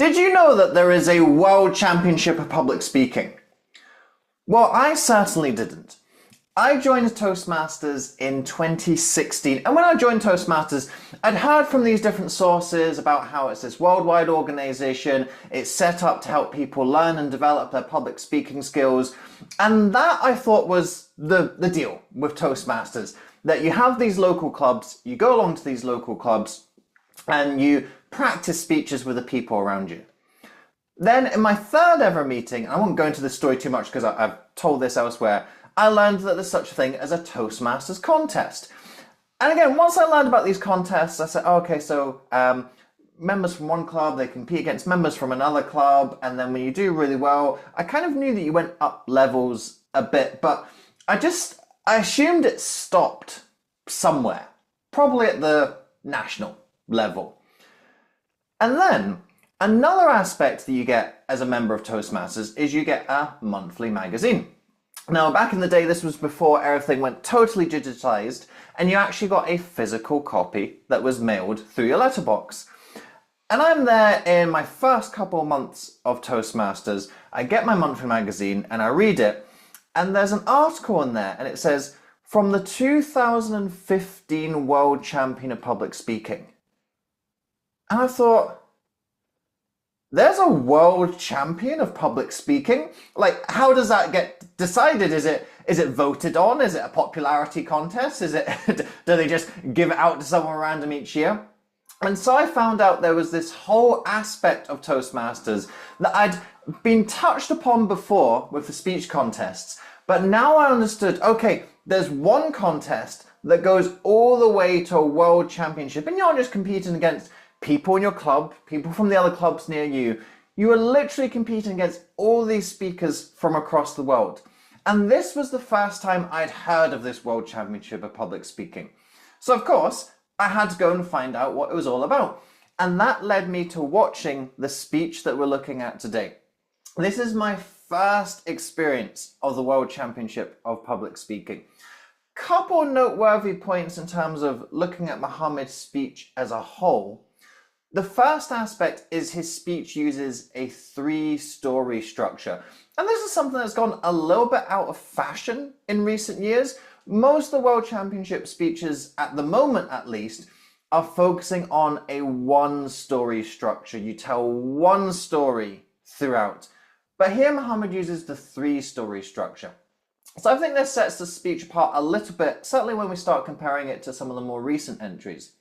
Did you know that there is a World Championship of Public Speaking? Well, I certainly didn't. I joined Toastmasters in 2016, and when I joined Toastmasters, I'd heard from these different sources about how it's this worldwide organization, it's set up to help people learn and develop their public speaking skills, and that I thought was the deal with Toastmasters, that you have these local clubs, you go along to these local clubs, and you practice speeches with the people around you. Then in my third ever meeting, I won't go into this story too much because I've told this elsewhere, I learned that there's such a thing as a Toastmasters contest. And again, once I learned about these contests, I said, oh, okay, so members from one club, they compete against members from another club, and then when you do really well, I kind of knew that you went up levels a bit, but I assumed it stopped somewhere, probably at the national level. And then another aspect that you get as a member of Toastmasters is you get a monthly magazine. Now, back in the day, this was before everything went totally digitized, and you actually got a physical copy that was mailed through your letterbox. And I'm there in my first couple of months of Toastmasters. I get my monthly magazine and I read it, and there's an article in there, and it says, from the 2015 World Champion of Public Speaking. And I thought, there's a world champion of public speaking? Like, how does that get decided? Is it voted on? Is it a popularity contest? Is it, do they just give it out to someone random each year? And so I found out there was this whole aspect of Toastmasters that I'd been touched upon before with the speech contests, but now I understood, okay, there's one contest that goes all the way to a world championship, and you're not just competing against people in your club, people from the other clubs near you. You are literally competing against all these speakers from across the world. And this was the first time I'd heard of this World Championship of Public Speaking. So of course, I had to go and find out what it was all about. And that led me to watching the speech that we're looking at today. This is my first experience of the World Championship of Public Speaking. Couple noteworthy points in terms of looking at Mohammed's speech as a whole. The first aspect is his speech uses a three-story structure. And this is something that's gone a little bit out of fashion in recent years. Most of the World Championship speeches, at the moment at least, are focusing on a one-story structure. You tell one story throughout. But here Mohammed uses the three-story structure. So I think this sets the speech apart a little bit, certainly when we start comparing it to some of the more recent entries.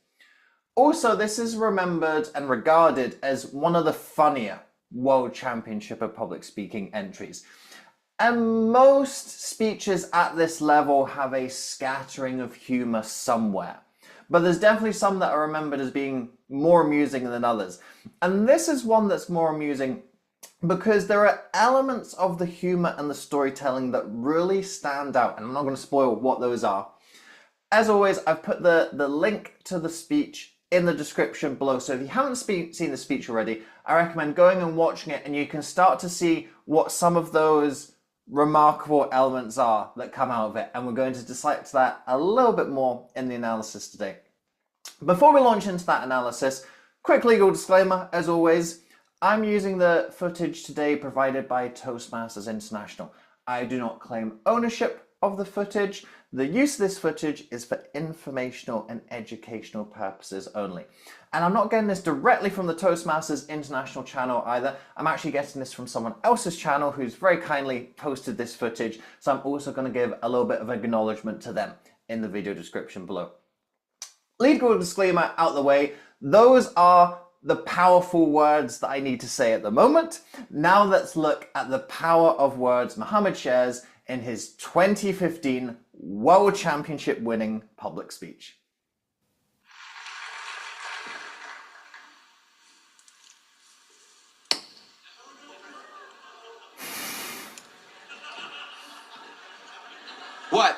Also, this is remembered and regarded as one of the funnier World Championship of Public Speaking entries. And most speeches at this level have a scattering of humour somewhere. But there's definitely some that are remembered as being more amusing than others. And this is one that's more amusing because there are elements of the humour and the storytelling that really stand out. And I'm not going to spoil what those are. As always, I've put the link to the speech in the description below. So if you haven't seen the speech already, I recommend going and watching it, and you can start to see what some of those remarkable elements are that come out of it. And we're going to dissect that a little bit more in the analysis today. Before we launch into that analysis, quick legal disclaimer, as always, I'm using the footage today provided by Toastmasters International. I do not claim ownership of the footage. The use of this footage is for informational and educational purposes only. And I'm not getting this directly from the Toastmasters International channel either. I'm actually getting this from someone else's channel who's very kindly posted this footage. So I'm also going to give a little bit of acknowledgement to them in the video description below. Legal disclaimer out the way. Those are the powerful words that I need to say at the moment. Now let's look at the power of words Mohammed shares in his 2015 World Championship winning public speech. What?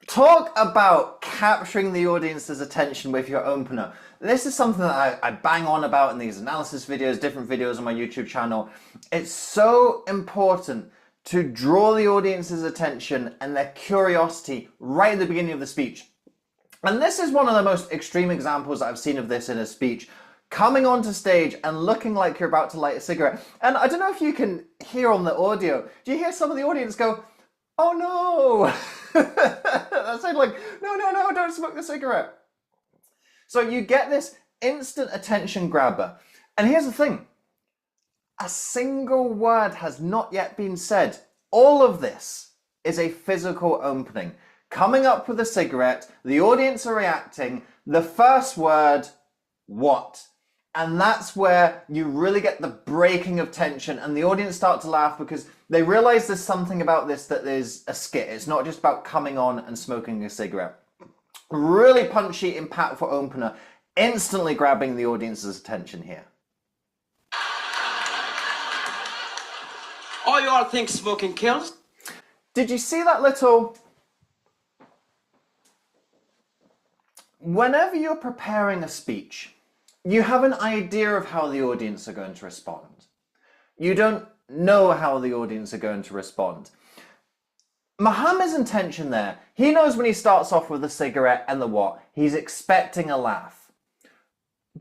Talk about capturing the audience's attention with your opener. This is something that I bang on about in these analysis videos, different videos on my YouTube channel. It's so important to draw the audience's attention and their curiosity right at the beginning of the speech. And this is one of the most extreme examples that I've seen of this in a speech. Coming onto stage and looking like you're about to light a cigarette. And I don't know if you can hear on the audio, do you hear some of the audience go, oh no? That's like, no, don't smoke the cigarette. So you get this instant attention grabber. And here's the thing, a single word has not yet been said. All of this is a physical opening. Coming up with a cigarette, the audience are reacting, the first word, what? And that's where you really get the breaking of tension and the audience start to laugh because they realize there's something about this that is a skit. It's not just about coming on and smoking a cigarette. Really punchy, impactful opener, instantly grabbing the audience's attention here. Oh, you all think smoking kills? Did you see that little... Whenever you're preparing a speech, you have an idea of how the audience are going to respond. You don't know how the audience are going to respond. Mohammed's intention there, he knows when he starts off with the cigarette and the what, he's expecting a laugh.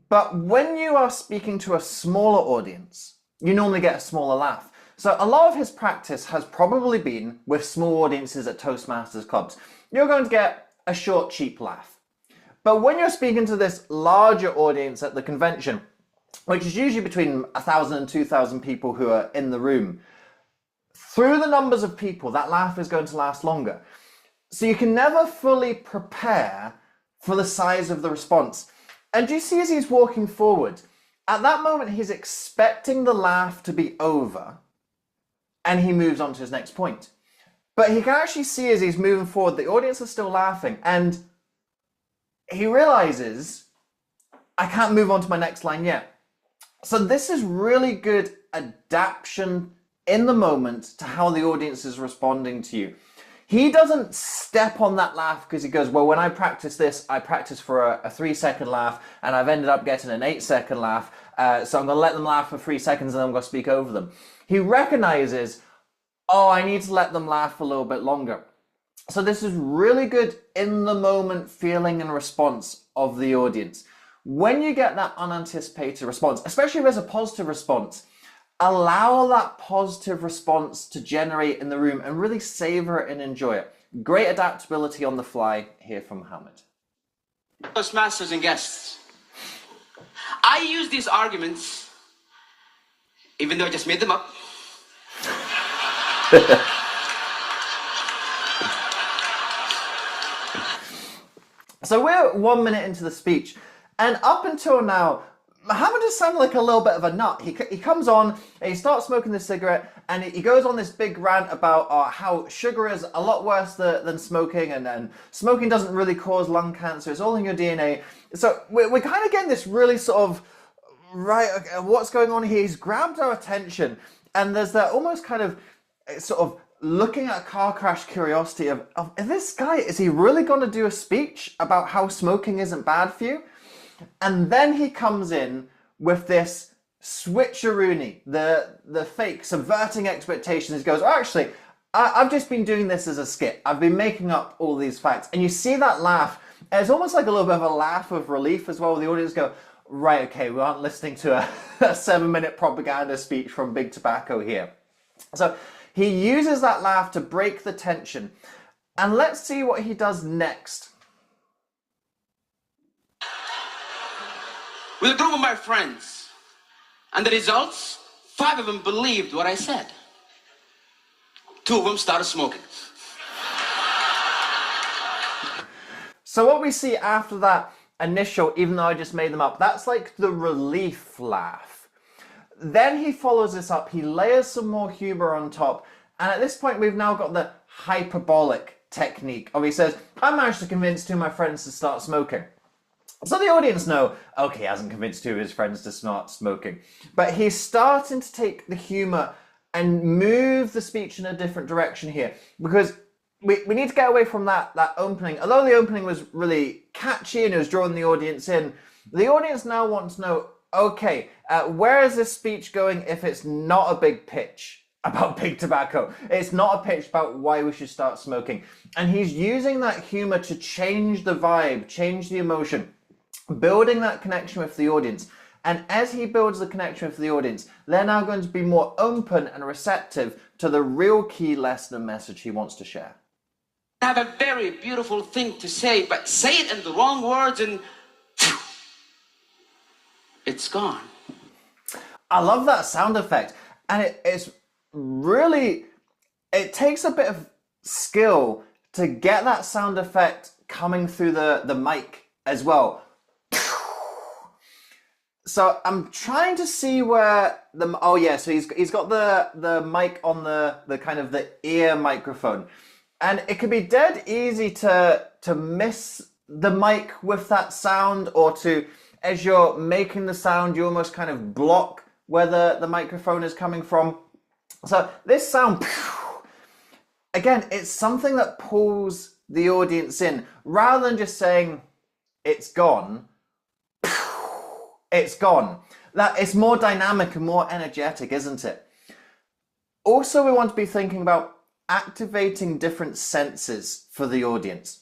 But when you are speaking to a smaller audience, you normally get a smaller laugh. So a lot of his practice has probably been with small audiences at Toastmasters clubs. You're going to get a short, cheap laugh. But when you're speaking to this larger audience at the convention, which is usually between 1,000 and 2,000 people who are in the room, through the numbers of people, that laugh is going to last longer. So you can never fully prepare for the size of the response. And do you see as he's walking forward, at that moment he's expecting the laugh to be over and he moves on to his next point. But he can actually see as he's moving forward, the audience is still laughing and he realizes, I can't move on to my next line yet. So this is really good adaptation in the moment to how the audience is responding to you. He doesn't step on that laugh because he goes, well, when I practice this, I practice for a 3-second laugh and I've ended up getting an 8-second laugh. So I'm going to let them laugh for 3 seconds and then I'm going to speak over them. He recognizes, oh, I need to let them laugh a little bit longer. So this is really good in the moment feeling and response of the audience. When you get that unanticipated response, especially if there's a positive response, allow that positive response to generate in the room and really savor it and enjoy it. Great adaptability on the fly here from Mohammed. Toastmasters and guests, I use these arguments, even though I just made them up. So we're 1 minute into the speech, and up until now, Mohammed has sounded like a little bit of a nut. He comes on, and he starts smoking the cigarette, and he goes on this big rant about how sugar is a lot worse than smoking, and smoking doesn't really cause lung cancer, it's all in your DNA. So we're kind of getting this really sort of, right, okay, what's going on here? He's grabbed our attention, and there's that almost kind of sort of looking at a car crash curiosity of this guy, is he really going to do a speech about how smoking isn't bad for you? And then he comes in with this switcheroony, the fake, subverting expectations. He goes, oh, actually, I've just been doing this as a skit. I've been making up all these facts. And you see that laugh. And it's almost like a little bit of a laugh of relief as well. The audience go, right, okay, we aren't listening to a 7-minute propaganda speech from Big Tobacco here. So he uses that laugh to break the tension. And let's see what he does next. With a group of my friends. And the results, 5 of them believed what I said. 2 of them started smoking. So what we see after that initial, even though I just made them up, that's like the relief laugh. Then he follows this up, he layers some more humor on top, and at this point we've now got the hyperbolic technique of he says, I managed to convince 2 of my friends to start smoking. So the audience know, okay, he hasn't convinced 2 of his friends to start smoking. But he's starting to take the humor and move the speech in a different direction here. Because we need to get away from that opening. Although the opening was really catchy and it was drawing the audience in, the audience now wants to know, okay, where is this speech going if it's not a big pitch? about big tobacco. It's not a pitch about why we should start smoking. And he's using that humor to change the vibe, change the emotion, building that connection with the audience. And as he builds the connection with the audience, they're now going to be more open and receptive to the real key lesson and message he wants to share. I have a very beautiful thing to say, but say it in the wrong words and it's gone. I love that sound effect. And it's really, it takes a bit of skill to get that sound effect coming through the mic as well. So I'm trying to see where oh yeah, so he's got the mic on the kind of the ear microphone. And it can be dead easy to miss the mic with that sound, or to, as you're making the sound, you almost kind of block where the microphone is coming from. So this sound, again, it's something that pulls the audience in. Rather than just saying, it's gone, it's gone. That it's more dynamic and more energetic, isn't it? Also, we want to be thinking about activating different senses for the audience.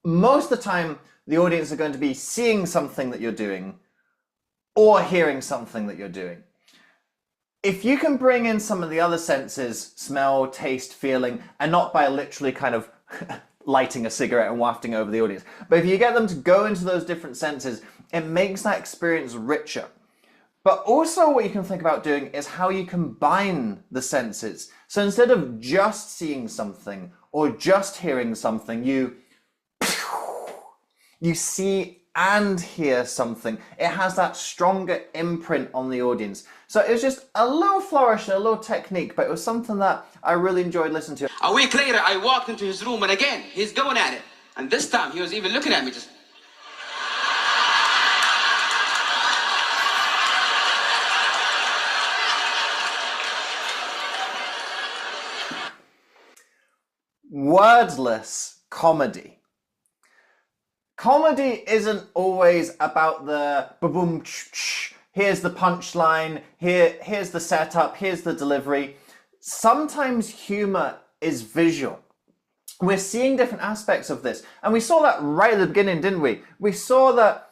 Most of the time, the audience are going to be seeing something that you're doing or hearing something that you're doing. If you can bring in some of the other senses, smell, taste, feeling, and not by literally kind of lighting a cigarette and wafting over the audience, but if you get them to go into those different senses, it makes that experience richer. But also what you can think about doing is how you combine the senses. So instead of just seeing something or just hearing something, you see and hear something. It has that stronger imprint on the audience. So it was just a little flourish and a little technique, but it was something that I really enjoyed listening to. A week later, I walked into his room, and again, he's going at it. And this time, he was even looking at me just... Wordless comedy. Comedy isn't always about the ba-boom, here's the punchline, here's the setup, here's the delivery. Sometimes humor is visual. We're seeing different aspects of this. And we saw that right at the beginning, didn't we? We saw that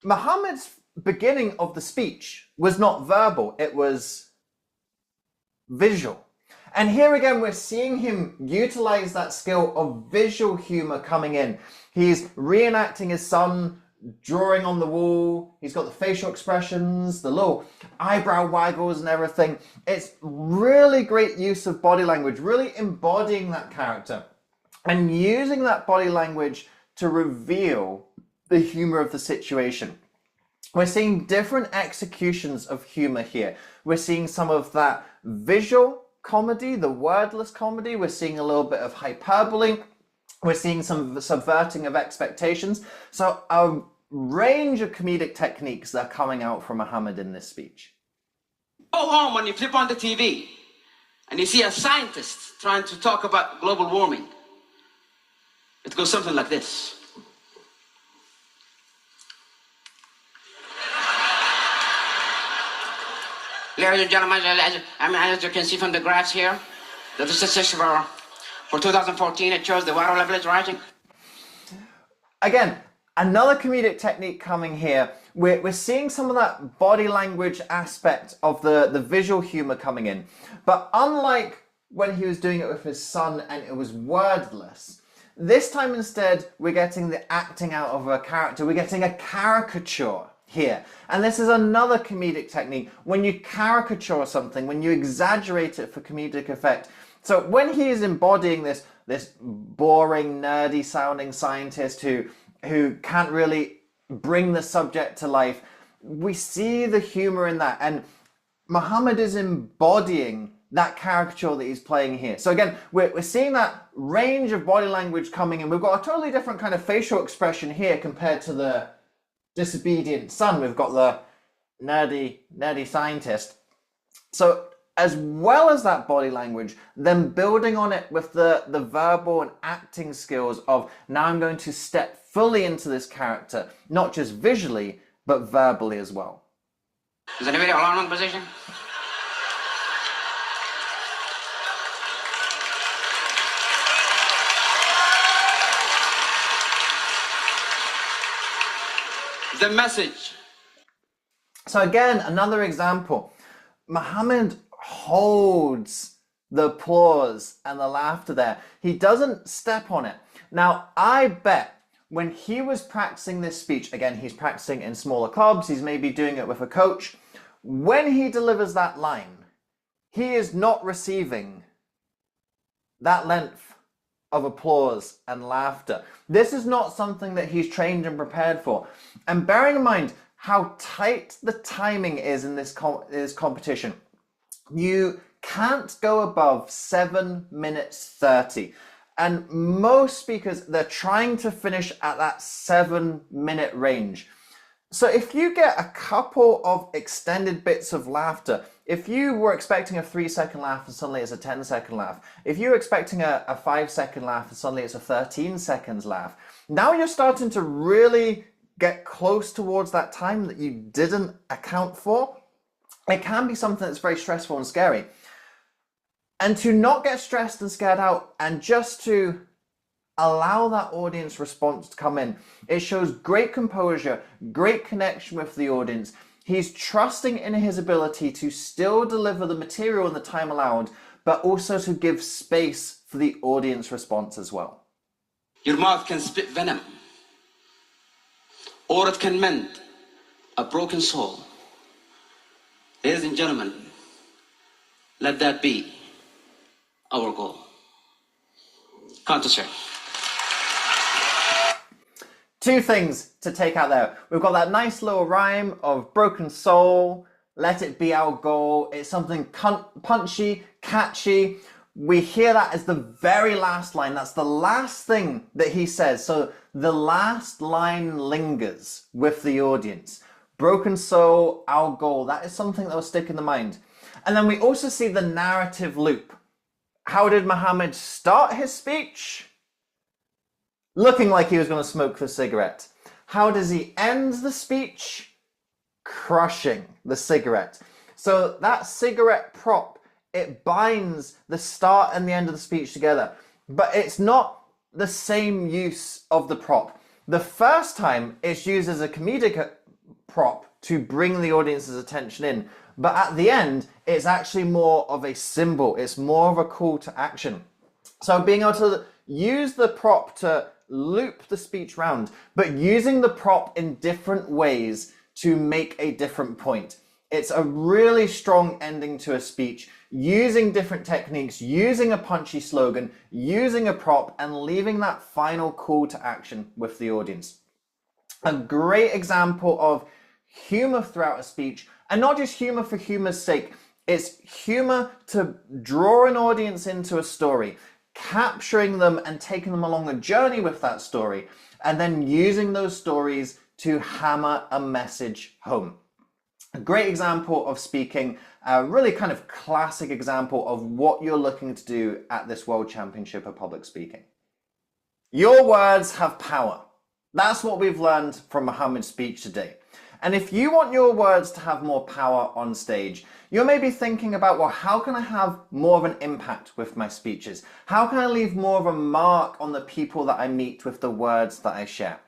Mohammed's beginning of the speech was not verbal, it was visual. And here again, we're seeing him utilize that skill of visual humor coming in. He's reenacting his son, drawing on the wall. He's got the facial expressions, the little eyebrow waggles and everything. It's really great use of body language, really embodying that character and using that body language to reveal the humor of the situation. We're seeing different executions of humor here. We're seeing some of that visual comedy, the wordless comedy. We're seeing a little bit of hyperbole. We're seeing some subverting of expectations. So a range of comedic techniques that are coming out from Mohammed in this speech. Go home and you flip on the TV and you see a scientist trying to talk about global warming. It goes something like this. Ladies and gentlemen, as you can see from the graphs here, the statistics for 2014, it shows the water level is rising. Again, another comedic technique coming here. We're seeing some of that body language aspect of the visual humor coming in. But unlike when he was doing it with his son and it was wordless, this time instead we're getting the acting out of a character. We're getting a caricature here. And this is another comedic technique. When you caricature something, when you exaggerate it for comedic effect. So when he is embodying this boring, nerdy sounding scientist who can't really bring the subject to life, we see the humor in that. And Mohammed is embodying that caricature that he's playing here. So again, we're seeing that range of body language coming in. We've got a totally different kind of facial expression here compared to the disobedient son. We've got the nerdy scientist. So as well as that body language, then building on it with the verbal and acting skills of, now I'm going to step fully into this character, not just visually, but verbally as well. Is anybody alarm on position? the message. So again, another example. Mohammed holds the applause and the laughter there. He doesn't step on it. Now, I bet when he was practicing this speech, again, he's practicing in smaller clubs, he's maybe doing it with a coach. When he delivers that line, he is not receiving that length of applause and laughter. This is not something that he's trained and prepared for. And bearing in mind how tight the timing is in this competition, you can't go above 7 minutes 30. And most speakers, they're trying to finish at that 7-minute range. So if you get a couple of extended bits of laughter, if you were expecting a 3-second laugh and suddenly it's a 10-second laugh, if you're expecting a 5-second laugh and suddenly it's a 13 seconds laugh, now you're starting to really get close towards that time that you didn't account for. It can be something that's very stressful and scary. And to not get stressed and scared out and just to allow that audience response to come in, it shows great composure, great connection with the audience. He's trusting in his ability to still deliver the material in the time allowed, but also to give space for the audience response as well. Your mouth can spit venom, or it can mend a broken soul. Ladies and gentlemen, let that be our goal. Can't you, sir? Two things to take out there. We've got that nice little rhyme of broken soul, let it be our goal. It's something punchy, catchy. We hear that as the very last line. That's the last thing that he says. So the last line lingers with the audience. Broken soul, our goal. That is something that will stick in the mind. And then we also see the narrative loop. How did Mohammed start his speech? Looking like he was going to smoke the cigarette. How does he end the speech? Crushing the cigarette. So that cigarette prop, it binds the start and the end of the speech together. But it's not the same use of the prop. The first time it's used as a comedic prop to bring the audience's attention in. But at the end, it's actually more of a symbol. It's more of a call to action. So being able to use the prop to loop the speech round, but using the prop in different ways to make a different point. It's a really strong ending to a speech, using different techniques, using a punchy slogan, using a prop, and leaving that final call to action with the audience. A great example of humor throughout a speech, and not just humor for humor's sake. It's humor to draw an audience into a story, capturing them and taking them along a journey with that story, and then using those stories to hammer a message home. A great example of speaking, a really kind of classic example of what you're looking to do at this World Championship of Public Speaking. Your words have power. That's what we've learned from Mohammed's speech today. And if you want your words to have more power on stage, you may be thinking about, well, how can I have more of an impact with my speeches? How can I leave more of a mark on the people that I meet with the words that I share?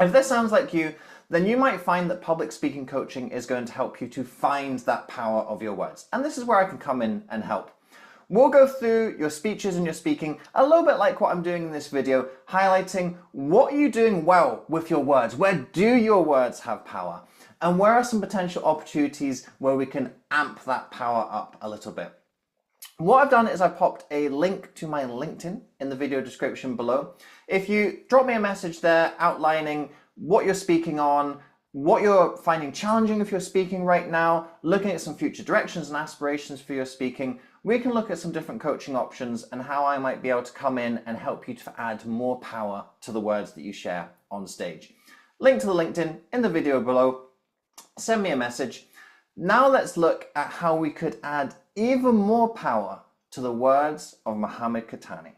If this sounds like you, then you might find that public speaking coaching is going to help you to find that power of your words. And this is where I can come in and help. We'll go through your speeches and your speaking a little bit like what I'm doing in this video, highlighting what are you doing well with your words? Where do your words have power? And where are some potential opportunities where we can amp that power up a little bit? What I've done is I popped a link to my LinkedIn in the video description below. If you drop me a message there outlining what you're speaking on, what you're finding challenging if you're speaking right now, looking at some future directions and aspirations for your speaking, we can look at some different coaching options and how I might be able to come in and help you to add more power to the words that you share on stage. Link to the LinkedIn in the video below. Send me a message. Now let's look at how we could add even more power to the words of Mohammed Qahtani.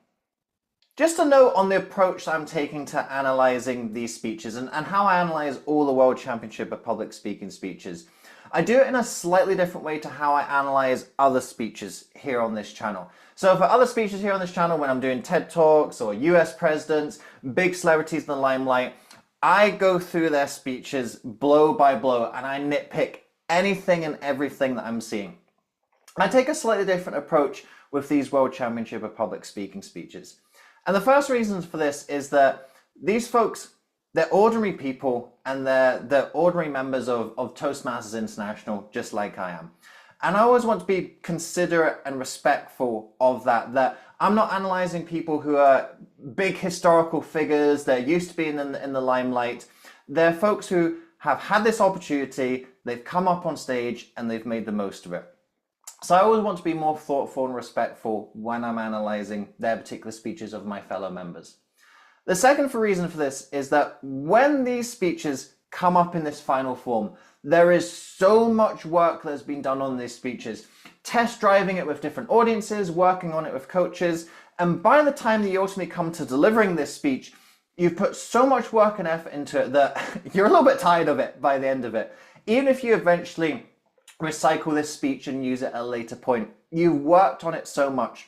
Just a note on the approach that I'm taking to analysing these speeches and how I analyse all the World Championship of Public Speaking speeches. I do it in a slightly different way to how I analyse other speeches here on this channel. So for other speeches here on this channel, when I'm doing TED Talks or US presidents, big celebrities in the limelight, I go through their speeches blow by blow and I nitpick anything and everything that I'm seeing. I take a slightly different approach with these World Championship of Public Speaking speeches. And the first reason for this is that these folks, they're ordinary people and they're ordinary members of Toastmasters International, just like I am. And I always want to be considerate and respectful of that I'm not analyzing people who are big historical figures, they're used to being in the limelight. They're folks who have had this opportunity, they've come up on stage and they've made the most of it. So I always want to be more thoughtful and respectful when I'm analyzing their particular speeches of my fellow members. The second reason for this is that when these speeches come up in this final form, there is so much work that's been done on these speeches, test driving it with different audiences, working on it with coaches, and by the time that you ultimately come to delivering this speech, you've put so much work and effort into it that you're a little bit tired of it by the end of it. Even if you eventually recycle this speech and use it at a later point, you've worked on it so much.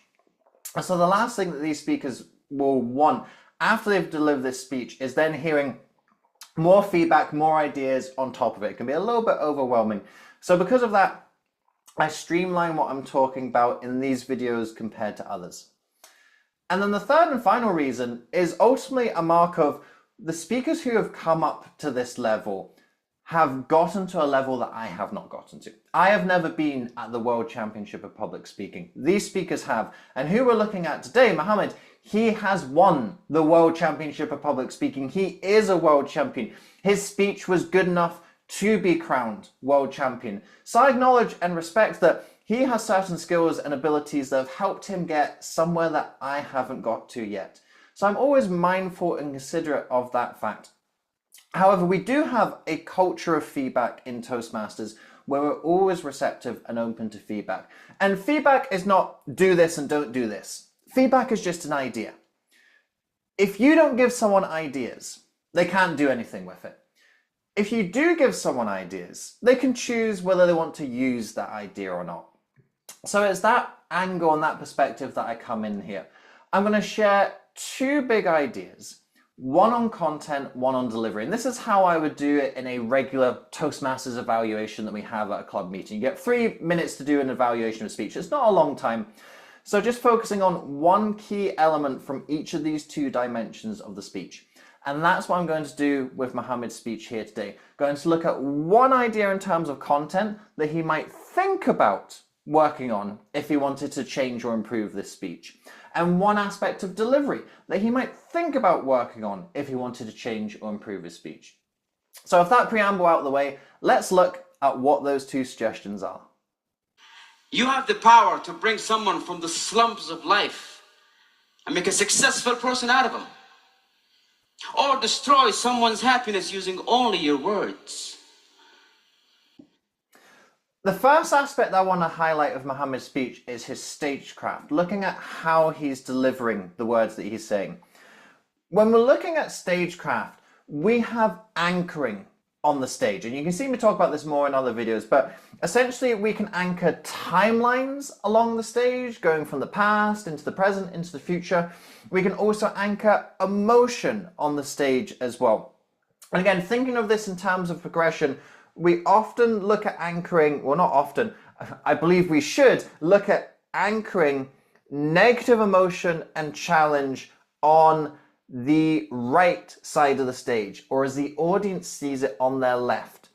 And so the last thing that these speakers will want after they've delivered this speech is then hearing more feedback, more ideas on top of it. It can be a little bit overwhelming. So because of that, I streamline what I'm talking about in these videos compared to others. And then the third and final reason is ultimately a mark of the speakers who have come up to this level have gotten to a level that I have not gotten to. I have never been at the World Championship of Public Speaking. These speakers have. And who we're looking at today, Mohammed, he has won the World Championship of Public Speaking. He is a world champion. His speech was good enough to be crowned world champion. So I acknowledge and respect that he has certain skills and abilities that have helped him get somewhere that I haven't got to yet. So I'm always mindful and considerate of that fact. However, we do have a culture of feedback in Toastmasters where we're always receptive and open to feedback. And feedback is not do this and don't do this. Feedback is just an idea. If you don't give someone ideas, they can't do anything with it. If you do give someone ideas, they can choose whether they want to use that idea or not. So it's that angle and that perspective that I come in here. I'm going to share two big ideas, one on content, one on delivery. And this is how I would do it in a regular Toastmasters evaluation that we have at a club meeting. You get 3 minutes to do an evaluation of speech. It's not a long time. So just focusing on one key element from each of these two dimensions of the speech. And that's what I'm going to do with Mohammed's speech here today. Going to look at one idea in terms of content that he might think about working on if he wanted to change or improve this speech. And one aspect of delivery that he might think about working on if he wanted to change or improve his speech. So with that preamble out of the way, let's look at what those two suggestions are. You have the power to bring someone from the slums of life and make a successful person out of them. Or destroy someone's happiness using only your words. The first aspect that I want to highlight of Mohammed's speech is his stagecraft, looking at how he's delivering the words that he's saying. When we're looking at stagecraft, we have anchoring on the stage, and you can see me talk about this more in other videos, but essentially we can anchor timelines along the stage, going from the past into the present, into the future. We can also anchor emotion on the stage as well. And again, thinking of this in terms of progression, we often look at anchoring, well, not often, I believe we should look at anchoring negative emotion and challenge on the right side of the stage, or as the audience sees it, on their left.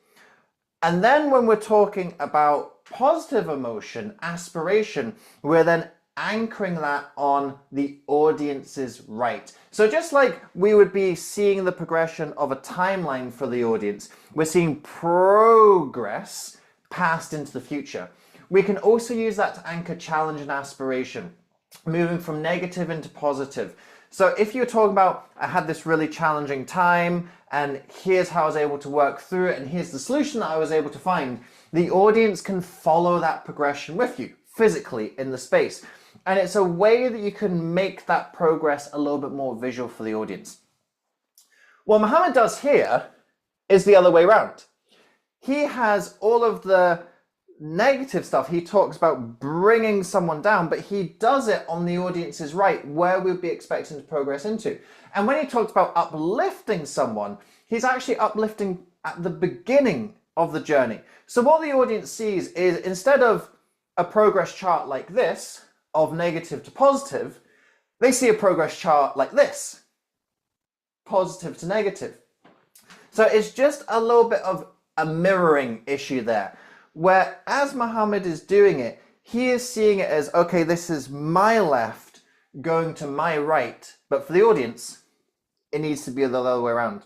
And then when we're talking about positive emotion, aspiration, we're then anchoring that on the audience's right. So just like we would be seeing the progression of a timeline for the audience, we're seeing progress past into the future. We can also use that to anchor challenge and aspiration, moving from negative into positive. So if you're talking about, I had this really challenging time and here's how I was able to work through it and here's the solution that I was able to find, the audience can follow that progression with you physically in the space. And it's a way that you can make that progress a little bit more visual for the audience. What Mohammed does here is the other way around. He has all of the negative stuff. He talks about bringing someone down, but he does it on the audience's right, where we'd be expecting to progress into. And when he talks about uplifting someone, he's actually uplifting at the beginning of the journey. So what the audience sees is, instead of a progress chart like this, of negative to positive, they see a progress chart like this, positive to negative. So it's just a little bit of a mirroring issue there, where as Mohammed is doing it, he is seeing it as, okay, this is my left going to my right, but for the audience, it needs to be the other way around.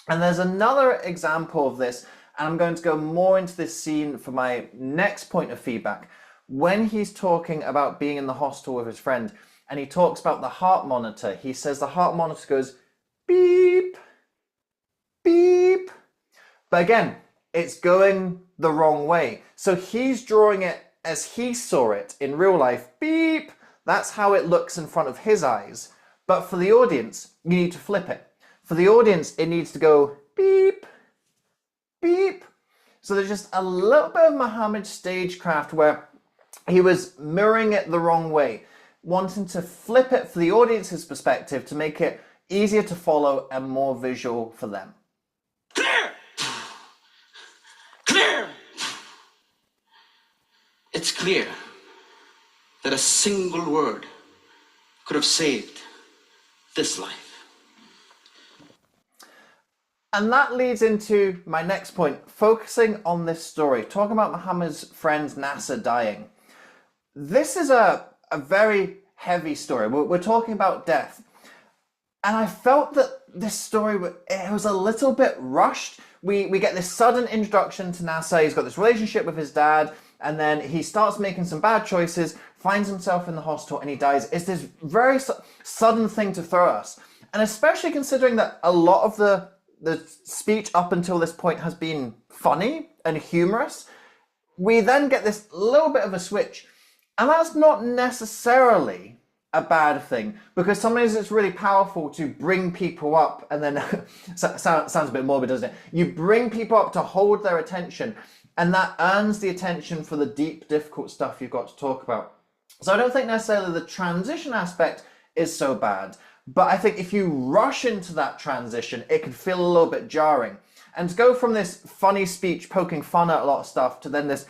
And there's another example of this, and I'm going to go more into this scene for my next point of feedback, when he's talking about being in the hostel with his friend, and he talks about the heart monitor. He says the heart monitor goes beep, beep. But again, it's going the wrong way. So he's drawing it as he saw it in real life, beep. That's how it looks in front of his eyes. But for the audience, you need to flip it. For the audience, it needs to go beep, beep. So there's just a little bit of Mohammed's stagecraft where he was mirroring it the wrong way, wanting to flip it for the audience's perspective to make it easier to follow and more visual for them. Clear! Clear! It's clear that a single word could have saved this life. And that leads into my next point, focusing on this story, talking about Mohammed's friend Nasser dying. This is a very heavy story. We're talking about death. And I felt that this story, it was a little bit rushed. We get this sudden introduction to Nasser. He's got this relationship with his dad, and then he starts making some bad choices, finds himself in the hospital, and he dies. It's this very sudden thing to throw at us. And especially considering that a lot of the speech up until this point has been funny and humorous, we then get this little bit of a switch. And that's not necessarily a bad thing, because sometimes it's really powerful to bring people up, and then sounds a bit morbid, doesn't it? You bring people up to hold their attention, and that earns the attention for the deep, difficult stuff you've got to talk about. So I don't think necessarily the transition aspect is so bad, but I think if you rush into that transition, it can feel a little bit jarring. And to go from this funny speech poking fun at a lot of stuff to then this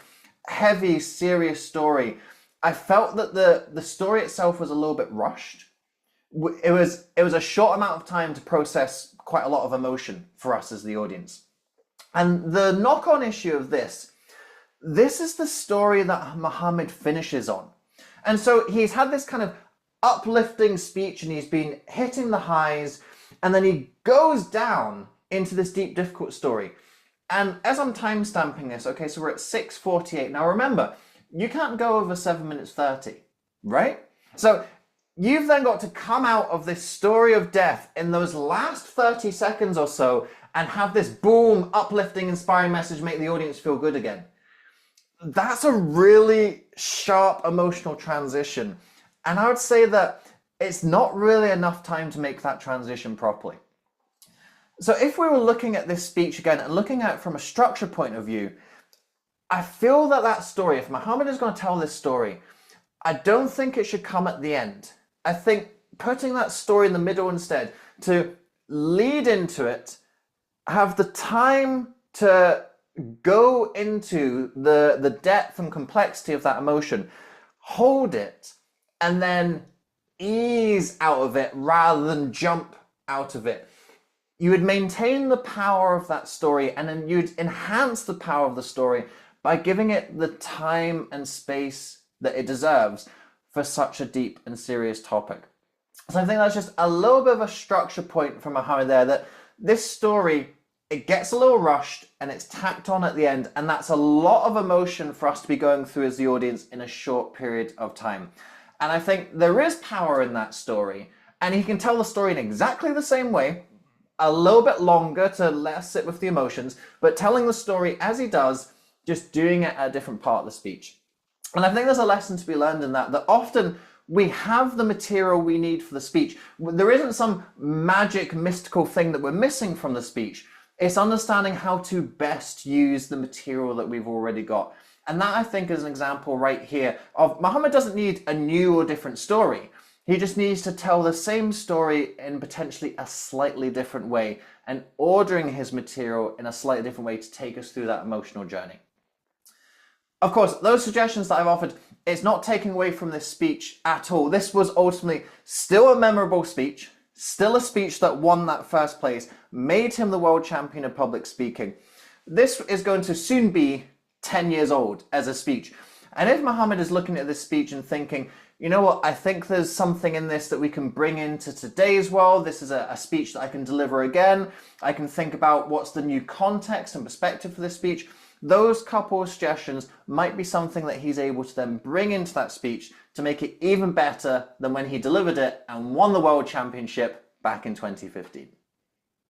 heavy, serious story, I felt that the story itself was a little bit rushed. It was a short amount of time to process quite a lot of emotion for us as the audience. And the knock-on issue of this is the story that Mohammed finishes on. And so he's had this kind of uplifting speech, and he's been hitting the highs, and then he goes down into this deep, difficult story. And as I'm time stamping this, okay, so we're at 6:48. Now remember, you can't go over 7 minutes 30, right? So you've then got to come out of this story of death in those last 30 seconds or so and have this boom, uplifting, inspiring message make the audience feel good again. That's a really sharp emotional transition. And I would say that it's not really enough time to make that transition properly. So if we were looking at this speech again and looking at it from a structure point of view, I feel that story, if Mohammed is going to tell this story, I don't think it should come at the end. I think putting that story in the middle instead, to lead into it, have the time to go into the depth and complexity of that emotion, hold it, and then ease out of it rather than jump out of it. You would maintain the power of that story, and then you'd enhance the power of the story by giving it the time and space that it deserves for such a deep and serious topic. So I think that's just a little bit of a structure point from Mohammed there, that this story, it gets a little rushed and it's tacked on at the end, and that's a lot of emotion for us to be going through as the audience in a short period of time. And I think there is power in that story, and he can tell the story in exactly the same way, a little bit longer to let us sit with the emotions, but telling the story as he does, just doing it at a different part of the speech. And I think there's a lesson to be learned in that often we have the material we need for the speech. There isn't some magic, mystical thing that we're missing from the speech. It's understanding how to best use the material that we've already got. And that, I think, is an example right here of Mohammed doesn't need a new or different story. He just needs to tell the same story in potentially a slightly different way and ordering his material in a slightly different way to take us through that emotional journey. Of course, those suggestions that I've offered, it's not taking away from this speech at all. This was ultimately still a memorable speech, still a speech that won that first place, made him the world champion of public speaking. This is going to soon be 10 years old as a speech. And if Mohammed is looking at this speech and thinking, you know what, I think there's something in this that we can bring into today's world. This is a speech that I can deliver again. I can think about what's the new context and perspective for this speech. Those couple of suggestions might be something that he's able to then bring into that speech to make it even better than when he delivered it and won the world championship back in 2015.